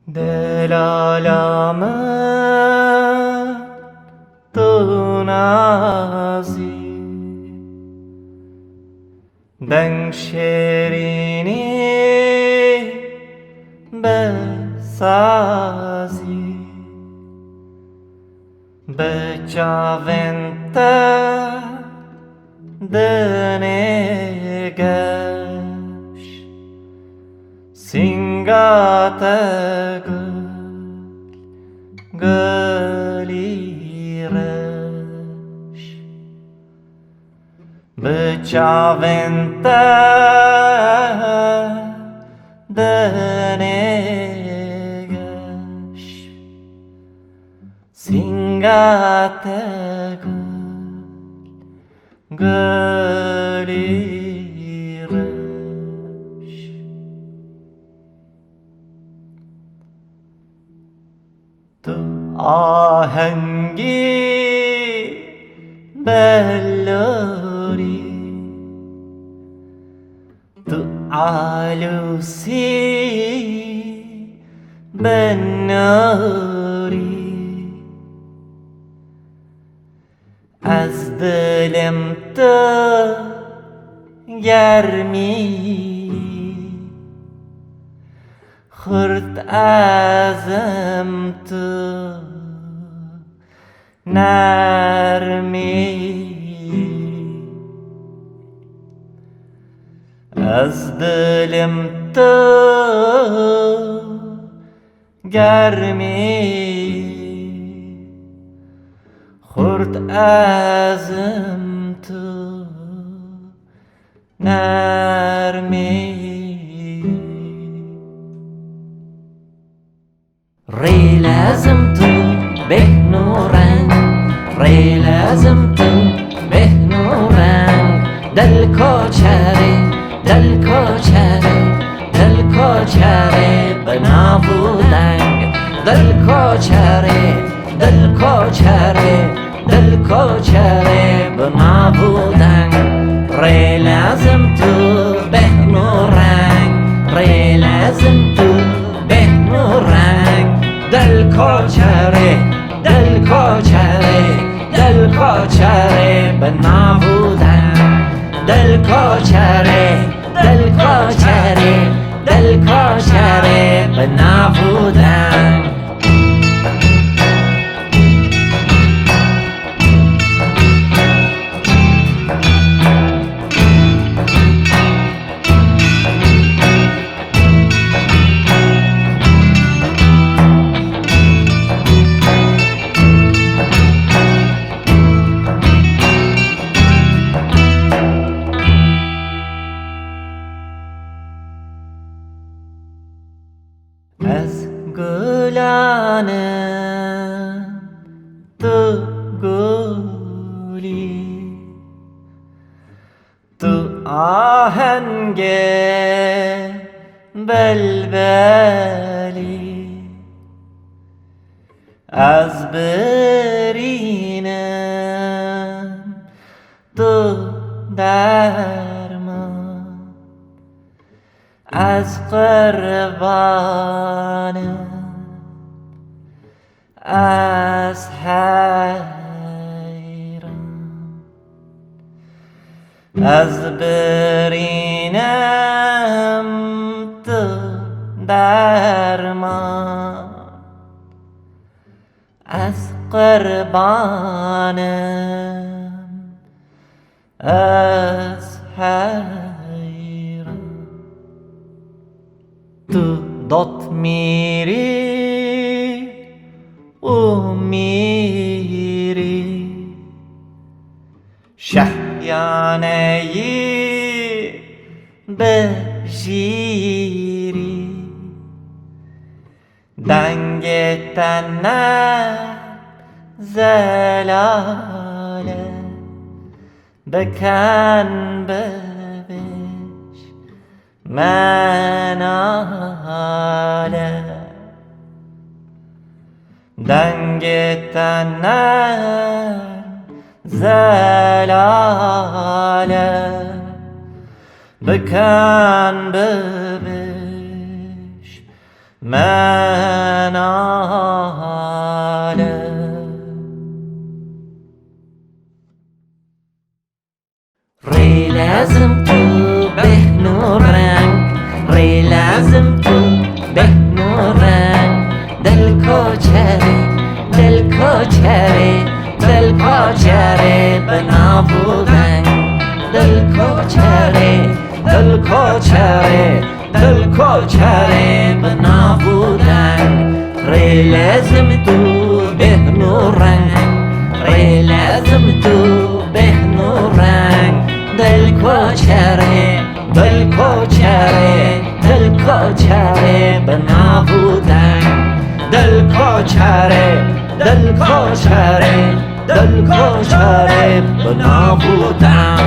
Delala mı tunazi Dengşîrîn'i besazi be çavên te dinê geş Sînga te gulîreş be çavên te dinê geş Sînga te gulîreş Tu ahengî bellorî Tu alûsî bennorî Ez dilim tu germî Xurt ezim tu nermî Ez dilim tu germî Xurt ezim tu nermî Rê lazım tu bihn reng Rê lazım tu bihn reng Dilkoçerê Dilkoçerê Dilkoçerê binavu deng Dilkoçerê Dilkoçerê Dilkoçerê binavu deng Rê lazım tu bihn reng Rê lazım tu bihn reng Dilkoçerê Dilkoçerê Dilkoçerê binavu deng Dilkoçerê Dilkoçerê Dilkoçerê binavu deng Ez gulanım tu gulî Tu ahengê bilbelî Ez birînim tu derman Ez qurbanım Ez heyran Ez birînim tu derman Ez qurbanım Ez heyran Tu dotmîrî umîrî Şehyaneyi bejîrî Dengê te ne zelale Biken bibêj menale Dengê te ne zelale Biken bibêj menale بناله ری لازم تو بهن و رنگ ری لازم تو بهن و رنگ دلکوچرê دلکوچرê دلکوچرê بنابودن دلکوچرê دلکوچرê دلکوچرê بنابودن ری لازم تو بهن و رنگ ری لازم تو بهن و رنگ دلکوچرê دلکوچرê دلکوچرê بنابودن دلکوچرê دلکوچرê دلکوچرê بنابودن